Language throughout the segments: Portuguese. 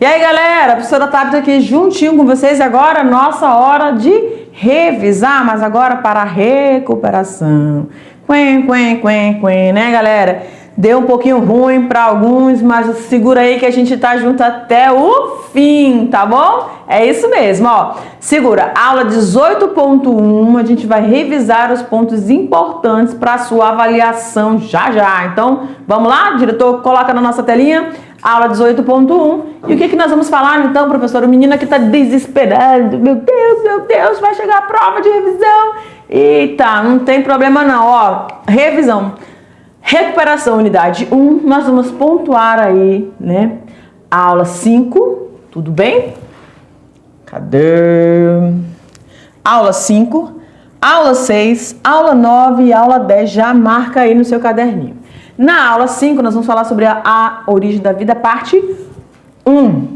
E aí, galera, a professora Tabita aqui juntinho com vocês. Agora, nossa hora de revisar, mas agora para a recuperação. Né, galera? Deu um pouquinho ruim para alguns, mas segura aí que a gente tá junto até o fim, tá bom? É isso mesmo, ó. Segura, aula 18.1, a gente vai revisar os pontos importantes para sua avaliação já. Então, vamos lá? Diretor, coloca na nossa telinha. Aula 18.1. E o que nós vamos falar então, professor? O menino aqui tá desesperado. Meu Deus, vai chegar a prova de revisão. Eita, não tem problema não, ó. Revisão. Recuperação, unidade 1. Nós vamos pontuar aí, né? Aula 5, tudo bem? Cadê? Aula 5, aula 6, aula 9 e aula 10. Já marca aí no seu caderninho. Na aula 5, nós vamos falar sobre a origem da vida, parte 1.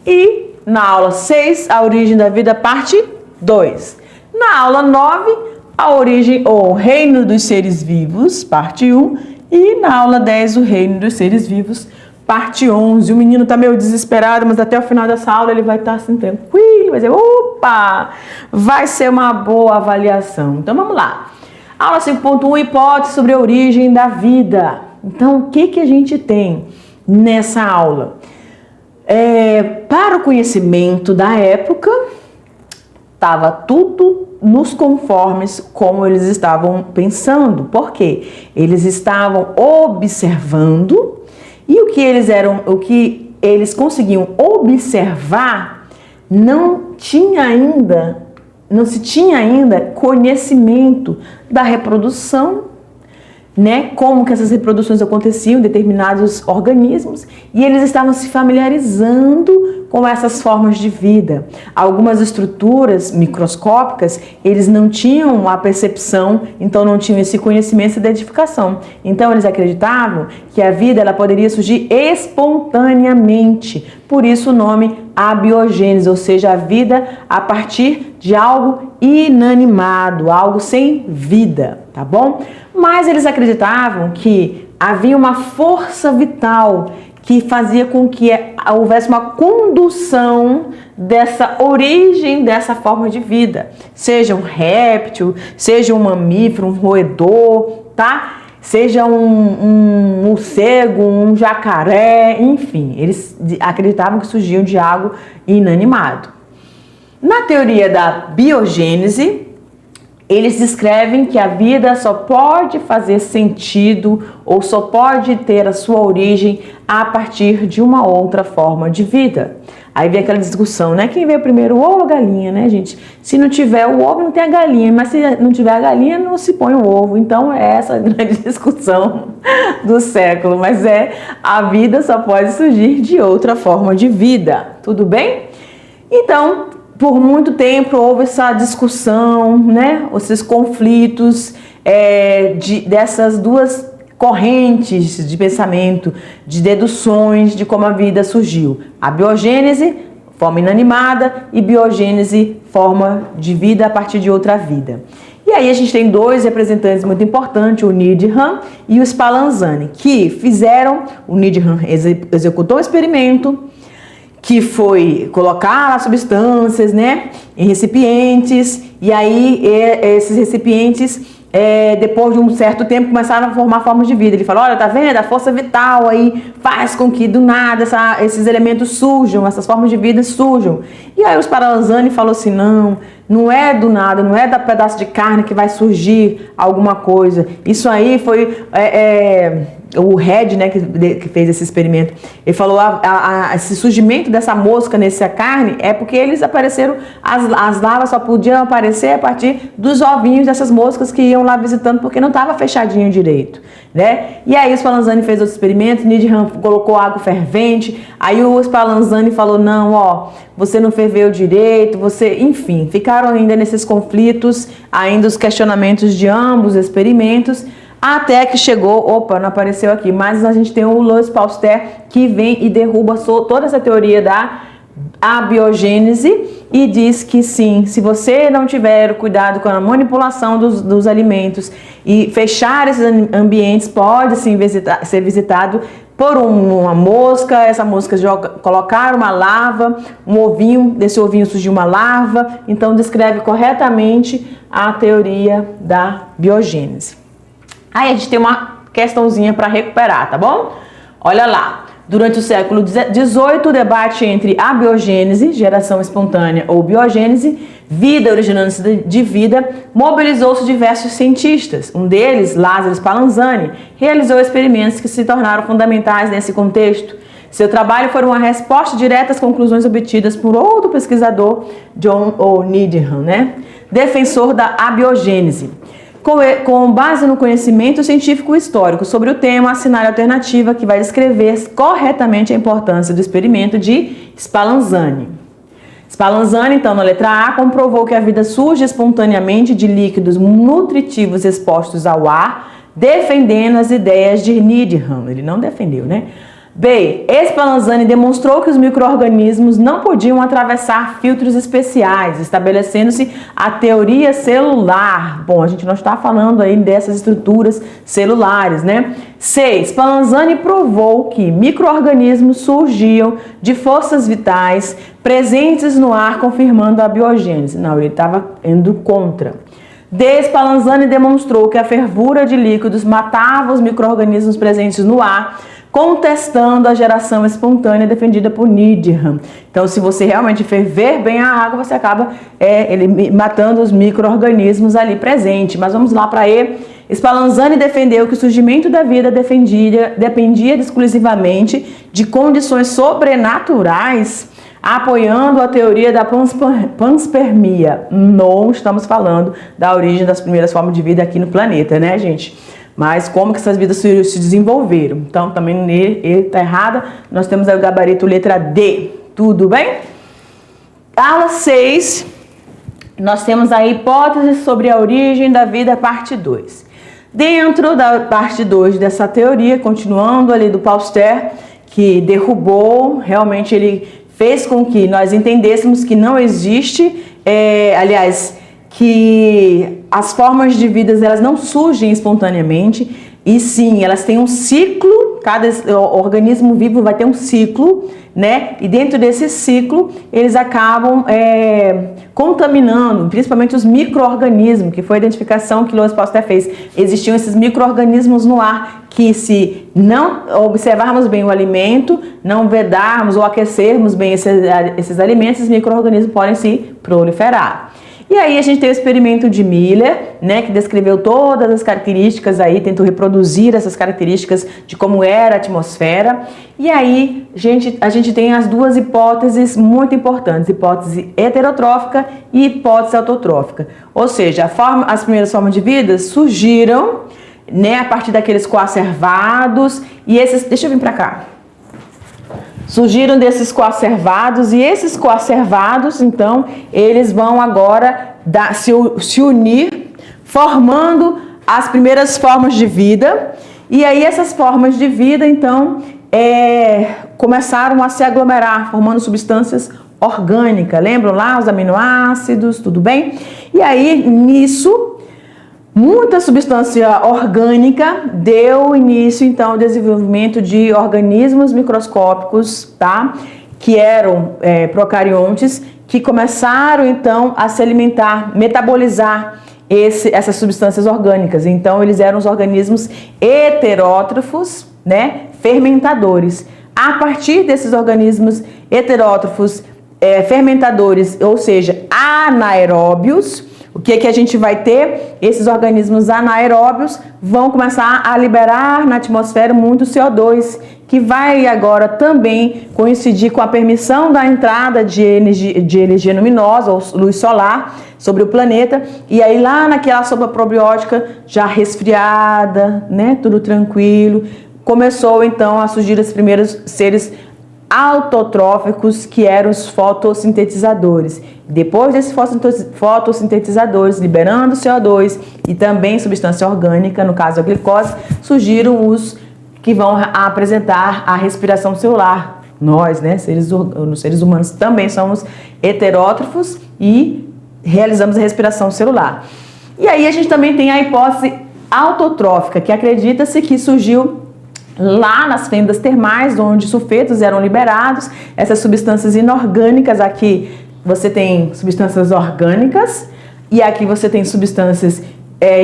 E na aula 6, a origem da vida, parte 2. Na aula 9, a origem ou reino dos seres vivos, parte 1. E na aula 10, o reino dos seres vivos, parte 11. O menino tá meio desesperado, mas até o final dessa aula ele vai estar assim tranquilo, vai dizer, opa, vai ser uma boa avaliação. Então vamos lá. Aula 5.1, hipótese sobre a origem da vida. Então, o que a gente tem nessa aula? Para o conhecimento da época, estava tudo nos conformes como eles estavam pensando. Por quê? Eles estavam observando e o que eles conseguiam observar não se tinha ainda conhecimento da reprodução, né? Como que essas reproduções aconteciam em determinados organismos, e eles estavam se familiarizando com essas formas de vida. Algumas estruturas microscópicas, eles não tinham a percepção, então não tinham esse conhecimento, essa identificação. Então eles acreditavam que a vida ela poderia surgir espontaneamente. Por isso o nome abiogênese, ou seja, a vida a partir de algo inanimado, algo sem vida, tá bom? Mas eles acreditavam que havia uma força vital que fazia com que houvesse uma condução dessa origem, dessa forma de vida. Seja um réptil, seja um mamífero, um roedor, tá? Seja um morcego, um jacaré, enfim. Eles acreditavam que surgiam de algo inanimado. Na teoria da biogênese, eles descrevem que a vida só pode fazer sentido ou só pode ter a sua origem a partir de uma outra forma de vida. Aí vem aquela discussão, né? Quem veio primeiro, o ovo ou a galinha, né, gente? Se não tiver o ovo, não tem a galinha. Mas se não tiver a galinha, não se põe o ovo. Então, é essa a grande discussão do século. Mas a vida só pode surgir de outra forma de vida. Tudo bem? Então, por muito tempo houve essa discussão, né? Esses conflitos dessas duas correntes de pensamento, de deduções de como a vida surgiu. A biogênese, forma inanimada, e biogênese, forma de vida a partir de outra vida. E aí a gente tem dois representantes muito importantes, o Needham e o Spallanzani, que fizeram, o Needham executou o experimento, que foi colocar as substâncias, né, em recipientes, e aí esses recipientes, depois de um certo tempo, começaram a formar formas de vida. Ele falou, olha, tá vendo? A força vital aí faz com que do nada esses elementos surjam, essas formas de vida surjam. E aí o Spallanzani falou assim, não é do nada, não é da pedaço de carne que vai surgir alguma coisa. Isso aí foi o Red, né, que fez esse experimento. Ele falou, esse surgimento dessa mosca nessa carne é porque eles apareceram, as larvas só podiam aparecer a partir dos ovinhos dessas moscas que iam lá visitando, porque não estava fechadinho direito, né? E aí o Spallanzani fez outro experimento, Needham colocou água fervente, aí o Spallanzani falou, não, ó, você não ferveu direito, enfim, ficaram ainda nesses conflitos, ainda os questionamentos de ambos os experimentos, até que chegou, não apareceu aqui, mas a gente tem o Louis Pasteur que vem e derruba toda essa teoria da abiogênese e diz que sim, se você não tiver cuidado com a manipulação dos alimentos e fechar esses ambientes, pode sim ser visitado por uma mosca, essa mosca colocaram uma larva, um ovinho, desse ovinho surgiu uma larva, então descreve corretamente a teoria da biogênese. Aí a gente tem uma questãozinha para recuperar, tá bom? Olha lá. Durante o século XVIII, o debate entre a biogênese, geração espontânea ou biogênese, vida originando-se de vida, mobilizou-se diversos cientistas. Um deles, Lázaro Spallanzani, realizou experimentos que se tornaram fundamentais nesse contexto. Seu trabalho foi uma resposta direta às conclusões obtidas por outro pesquisador, John O. Needham, defensor da abiogênese. Com base no conhecimento científico histórico sobre o tema, assinale a alternativa que vai descrever corretamente a importância do experimento de Spallanzani. Spallanzani, então, na letra A, comprovou que a vida surge espontaneamente de líquidos nutritivos expostos ao ar, defendendo as ideias de Needham. Ele não defendeu, B. Spallanzani demonstrou que os micro-organismos não podiam atravessar filtros especiais, estabelecendo-se a teoria celular. Bom, a gente não está falando aí dessas estruturas celulares, C. Spallanzani provou que micro-organismos surgiam de forças vitais presentes no ar, confirmando a biogênese. Não, ele estava indo contra. D. Spallanzani demonstrou que a fervura de líquidos matava os micro-organismos presentes no ar, contestando a geração espontânea defendida por Needham. Então, se você realmente ferver bem a água, você acaba matando os micro-organismos ali presentes. Mas vamos lá para E. Spallanzani defendeu que o surgimento da vida dependia exclusivamente de condições sobrenaturais, apoiando a teoria da panspermia. Não estamos falando da origem das primeiras formas de vida aqui no planeta, gente? Mas como que essas vidas se desenvolveram. Então, também ele está errada. Nós temos aí o gabarito letra D. Tudo bem? Aula 6. Nós temos a hipótese sobre a origem da vida, parte 2. Dentro da parte 2 dessa teoria, continuando ali do Pasteur, que derrubou, realmente ele fez com que nós entendêssemos que não existe, que as formas de vida elas não surgem espontaneamente, e sim, elas têm um ciclo, cada organismo vivo vai ter um ciclo, e dentro desse ciclo eles acabam contaminando, principalmente os micro-organismos, que foi a identificação que Louis Pasteur fez. Existiam esses micro-organismos no ar que, se não observarmos bem o alimento, não vedarmos ou aquecermos bem esses alimentos, esses micro-organismos podem se proliferar. E aí a gente tem o experimento de Miller, que descreveu todas as características aí, tentou reproduzir essas características de como era a atmosfera. E aí a gente tem as duas hipóteses muito importantes, hipótese heterotrófica e hipótese autotrófica. Ou seja, as primeiras formas de vida surgiram, a partir daqueles coacervados, e esses... Deixa eu vir para cá. Surgiram desses coacervados, e esses coacervados, então, eles vão agora se unir, formando as primeiras formas de vida. E aí essas formas de vida, então, começaram a se aglomerar, formando substâncias orgânicas. Lembram lá os aminoácidos, tudo bem? E aí, nisso, muita substância orgânica deu início, então, ao desenvolvimento de organismos microscópicos, que eram procariontes, que começaram, então, a se alimentar, metabolizar essas substâncias orgânicas. Então, eles eram os organismos heterótrofos, fermentadores. A partir desses organismos heterótrofos fermentadores, ou seja, anaeróbios, o que a gente vai ter? Esses organismos anaeróbios vão começar a liberar na atmosfera muito CO2, que vai agora também coincidir com a permissão da entrada de energia luminosa, ou luz solar, sobre o planeta. E aí lá naquela sopa probiótica já resfriada, tudo tranquilo, começou então a surgir os primeiros seres autotróficos, que eram os fotossintetizadores. Depois desses fotossintetizadores, liberando CO2 e também substância orgânica, no caso a glicose, surgiram os que vão apresentar a respiração celular. Nós, seres humanos, também somos heterótrofos e realizamos a respiração celular. E aí a gente também tem a hipótese autotrófica, que acredita-se que surgiu lá nas fendas termais, onde sulfetos eram liberados, essas substâncias inorgânicas. Aqui você tem substâncias orgânicas e aqui você tem substâncias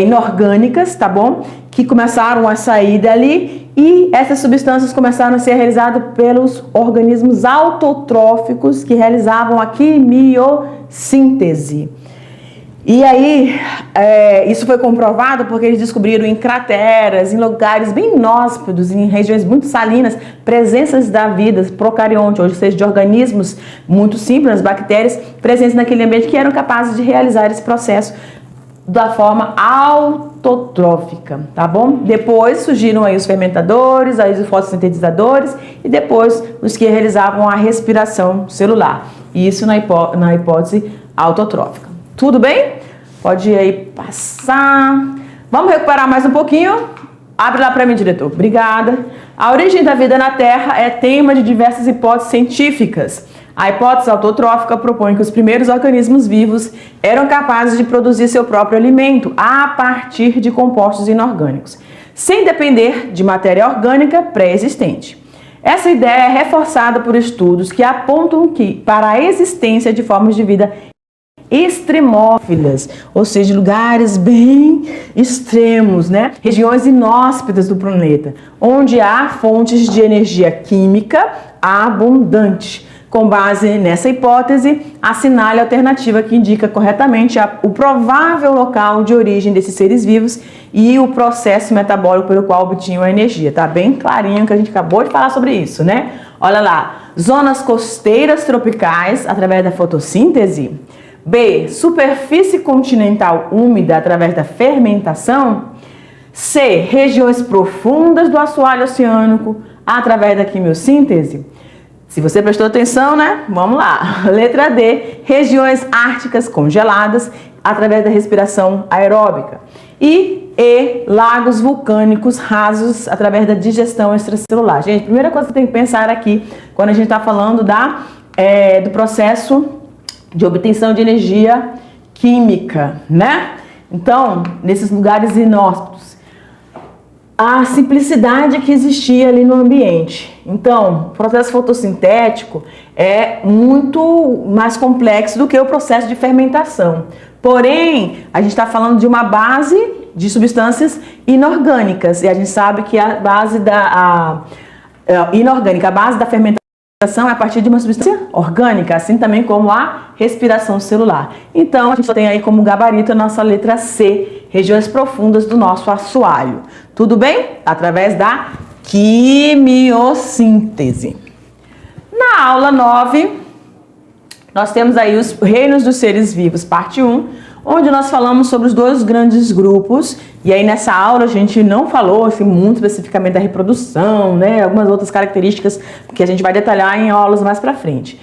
inorgânicas, tá bom? Que começaram a sair dali, e essas substâncias começaram a ser realizadas pelos organismos autotróficos que realizavam a quimiossíntese. E aí, isso foi comprovado porque eles descobriram em crateras, em lugares bem inóspitos, em regiões muito salinas, presenças da vida procarionte, ou seja, de organismos muito simples, as bactérias, presentes naquele ambiente que eram capazes de realizar esse processo da forma autotrófica, tá bom? Depois surgiram aí os fermentadores, aí os fotossintetizadores e depois os que realizavam a respiração celular. Isso na hipótese autotrófica. Tudo bem? Pode ir aí passar. Vamos recuperar mais um pouquinho? Abre lá para mim, diretor. Obrigada. A origem da vida na Terra é tema de diversas hipóteses científicas. A hipótese autotrófica propõe que os primeiros organismos vivos eram capazes de produzir seu próprio alimento a partir de compostos inorgânicos, sem depender de matéria orgânica pré-existente. Essa ideia é reforçada por estudos que apontam que, para a existência de formas de vida extremófilas, ou seja, lugares bem extremos, né? Regiões inóspitas do planeta, onde há fontes de energia química abundante. Com base nessa hipótese, assinale a alternativa que indica corretamente o provável local de origem desses seres vivos e o processo metabólico pelo qual obtinham a energia. Tá bem clarinho que a gente acabou de falar sobre isso, né? Olha lá, zonas costeiras tropicais através da fotossíntese. B, superfície continental úmida através da fermentação. C, regiões profundas do assoalho oceânico através da quimiossíntese. Se você prestou atenção, né? Vamos lá. Letra D, regiões árticas congeladas através da respiração aeróbica. E E, lagos vulcânicos rasos através da digestão extracelular. Gente, a primeira coisa que tem que pensar aqui, quando a gente está falando do processo de obtenção de energia química, né? Então, nesses lugares inóspitos, a simplicidade que existia ali no ambiente. Então, o processo fotossintético é muito mais complexo do que o processo de fermentação. Porém, a gente está falando de uma base de substâncias inorgânicas, e a gente sabe que a base inorgânica, a base da fermentação é a partir de uma substância orgânica, assim também como a respiração celular. Então, a gente só tem aí como gabarito a nossa letra C, regiões profundas do nosso assoalho. Tudo bem? Através da quimiossíntese. Na aula 9, nós temos aí os reinos dos seres vivos, parte 1, onde nós falamos sobre os dois grandes grupos. E aí nessa aula a gente não falou assim, muito especificamente da reprodução, né? Algumas outras características que a gente vai detalhar em aulas mais para frente.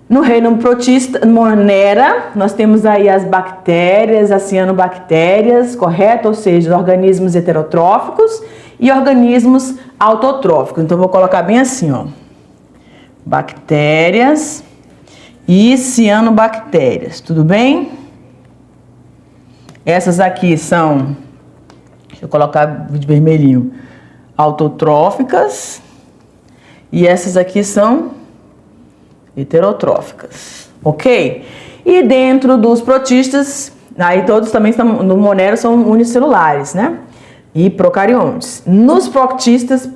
No reino protista, Monera, nós temos aí as bactérias, as cianobactérias, correto? Ou seja, organismos heterotróficos e organismos autotróficos. Então, vou colocar bem assim, ó. Bactérias e cianobactérias, tudo bem? Essas aqui são, deixa eu colocar de vermelhinho, autotróficas, e essas aqui são heterotróficas, ok? E dentro dos protistas, aí todos também estão, no Monero são unicelulares, né? E procariontes. Nos protoctistas,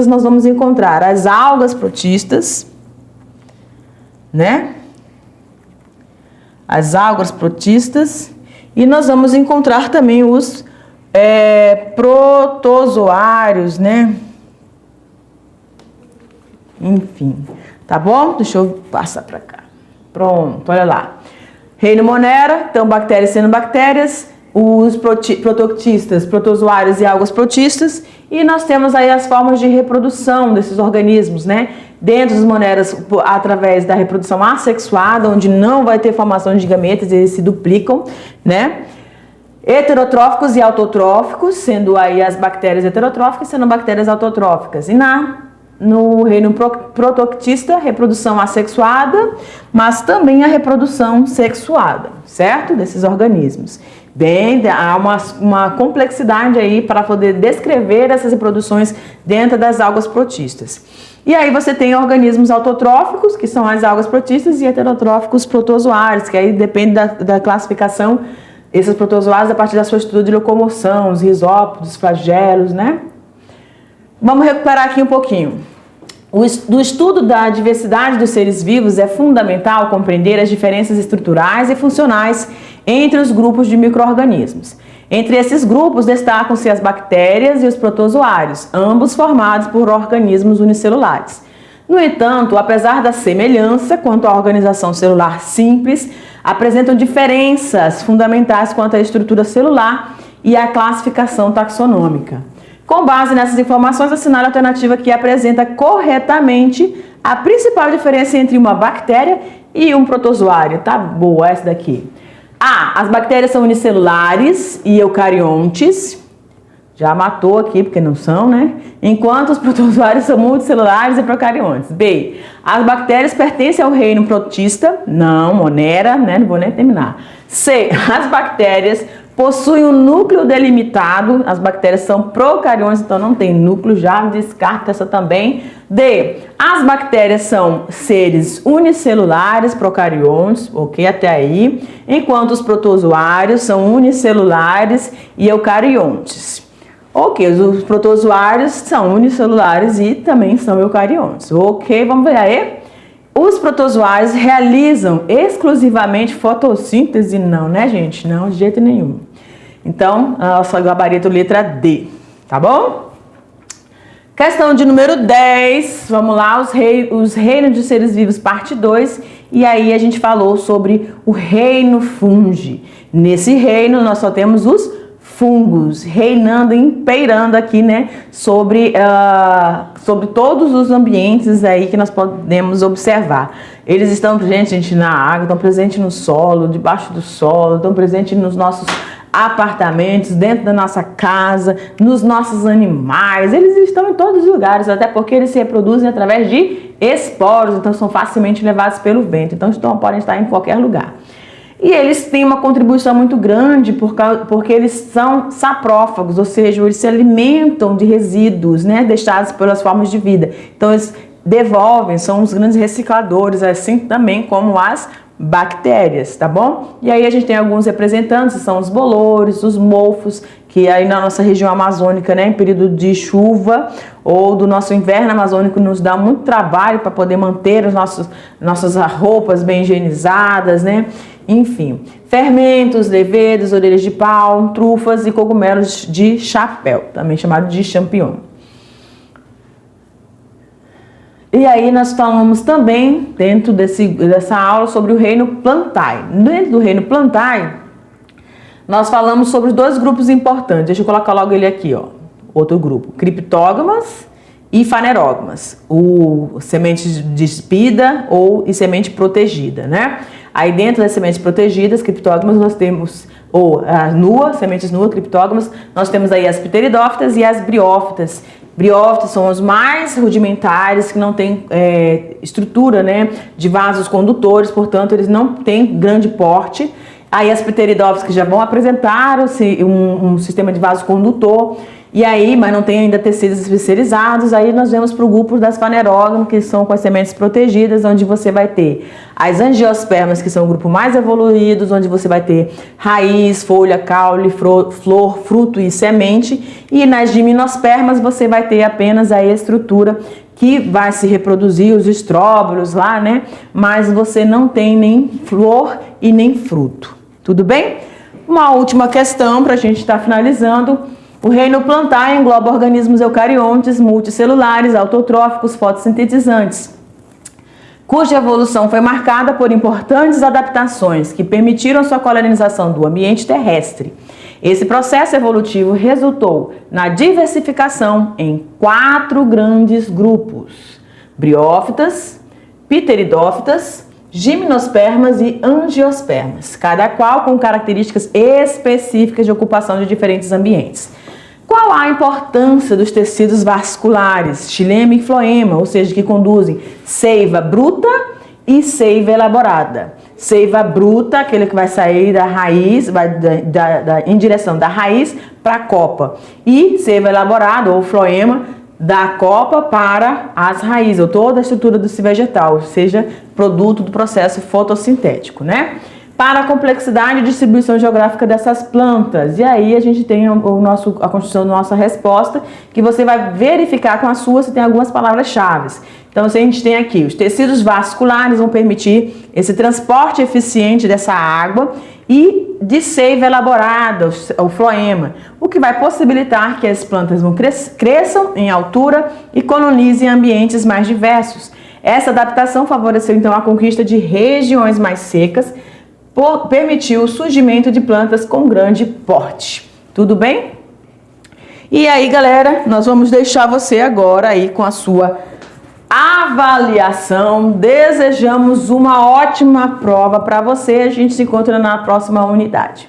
nós vamos encontrar as algas protistas, né? As algas protistas, e nós vamos encontrar também os protozoários, né? Enfim, tá bom? Deixa eu passar para cá. Pronto, olha lá. Reino Monera, então bactérias e cianobactérias, os protoctistas, protozoários e algas protistas, e nós temos aí as formas de reprodução desses organismos, né? Dentro dos moneras, através da reprodução assexuada, onde não vai ter formação de gametas, eles se duplicam, né? Heterotróficos e autotróficos, sendo aí as bactérias heterotróficas, sendo bactérias autotróficas. E no reino protoctista, reprodução assexuada, mas também a reprodução sexuada, certo? Desses organismos. Bem, há uma complexidade aí para poder descrever essas reproduções dentro das algas protistas. E aí você tem organismos autotróficos, que são as algas protistas, e heterotróficos protozoários, que aí depende da classificação, esses protozoários a partir da sua estrutura de locomoção, os risópodos, flagelos, né? Vamos recuperar aqui um pouquinho. Do estudo da diversidade dos seres vivos é fundamental compreender as diferenças estruturais e funcionais entre os grupos de micro-organismos. Entre esses grupos destacam-se as bactérias e os protozoários, ambos formados por organismos unicelulares. No entanto, apesar da semelhança quanto à organização celular simples, apresentam diferenças fundamentais quanto à estrutura celular e à classificação taxonômica. Com base nessas informações, assinale a alternativa que apresenta corretamente a principal diferença entre uma bactéria e um protozoário. Tá boa essa daqui. A. As bactérias são unicelulares e eucariontes. Já matou aqui, porque não são, né? Enquanto os protozoários são multicelulares e procariontes. B. As bactérias pertencem ao reino protista. Não, monera, né? Não vou nem terminar. C. As bactérias possuem um núcleo delimitado. As bactérias são procariontes, então não tem núcleo, já descarta essa também. D. As bactérias são seres unicelulares, procariontes, ok? Até aí. Enquanto os protozoários são unicelulares e eucariontes. Ok, os protozoários são unicelulares e também são eucariontes. Ok, vamos ver aí. Os protozoários realizam exclusivamente fotossíntese? Não, né, gente? Não, de jeito nenhum. Então, nosso gabarito letra D, tá bom? Questão de número 10, vamos lá, os reinos de seres vivos, parte 2. E aí a gente falou sobre o reino fungi. Nesse reino nós só temos os fungos reinando, imperando aqui, né, sobre todos os ambientes aí que nós podemos observar. Eles estão presentes, gente, na água, estão presentes no solo, debaixo do solo, estão presentes nos nossos apartamentos, dentro da nossa casa, nos nossos animais. Eles estão em todos os lugares, até porque eles se reproduzem através de esporos, então são facilmente levados pelo vento. Então podem estar em qualquer lugar. E eles têm uma contribuição muito grande porque eles são saprófagos, ou seja, eles se alimentam de resíduos, né, deixados pelas formas de vida. Então eles devolvem, são os grandes recicladores, assim também como as bactérias, tá bom? E aí a gente tem alguns representantes, são os bolores, os mofos, que aí na nossa região amazônica, né, em período de chuva ou do nosso inverno amazônico, nos dá muito trabalho para poder manter nossas roupas bem higienizadas, né? Enfim, fermentos, levedos, orelhas de pau, trufas e cogumelos de chapéu, também chamado de champignon. E aí nós falamos também, dentro dessa aula, sobre o reino Plantae. Dentro do reino Plantae, nós falamos sobre dois grupos importantes. Deixa eu colocar logo ele aqui, ó. Outro grupo, criptógamas e fanerógamas. O semente despida e semente protegida, né? Aí dentro das sementes protegidas, criptógamas, nós temos, sementes nuas, criptógamas, nós temos aí as pteridófitas e as briófitas. Briófitas são os mais rudimentares, que não têm estrutura, né, de vasos condutores, portanto eles não têm grande porte. Aí as pteridófitas que já vão apresentar um sistema de vaso condutor, e aí, mas não tem ainda tecidos especializados. Aí nós vemos para o grupo das fanerógamas, que são com as sementes protegidas, onde você vai ter as angiospermas, que são o grupo mais evoluído, onde você vai ter raiz, folha, caule, flor, fruto e semente. E nas gimnospermas você vai ter apenas a estrutura que vai se reproduzir, os estróbilos lá, né? Mas você não tem nem flor e nem fruto. Tudo bem? Uma última questão para a gente estar finalizando. O reino Plantae engloba organismos eucariontes, multicelulares, autotróficos, fotossintetizantes, cuja evolução foi marcada por importantes adaptações que permitiram sua colonização do ambiente terrestre. Esse processo evolutivo resultou na diversificação em 4 grandes grupos: briófitas, pteridófitas, gimnospermas e angiospermas, cada qual com características específicas de ocupação de diferentes ambientes. Qual a importância dos tecidos vasculares, xilema e floema, ou seja, que conduzem seiva bruta e seiva elaborada. Seiva bruta, aquele que vai sair da raiz, vai em direção da raiz para a copa. E seiva elaborada, ou floema, da copa para as raízes, ou toda a estrutura do vegetal, seja produto do processo fotossintético, né? Para a complexidade e distribuição geográfica dessas plantas. E aí a gente tem a construção da nossa resposta, que você vai verificar com a sua se tem algumas palavras-chave. Então, a gente tem aqui, os tecidos vasculares vão permitir esse transporte eficiente dessa água e de seiva elaborada, o floema, o que vai possibilitar que as plantas cresçam em altura e colonizem ambientes mais diversos. Essa adaptação favoreceu, então, a conquista de regiões mais secas, permitiu o surgimento de plantas com grande porte. Tudo bem? E aí, galera, nós vamos deixar você agora aí com a sua avaliação. Desejamos uma ótima prova para você. A gente se encontra na próxima unidade.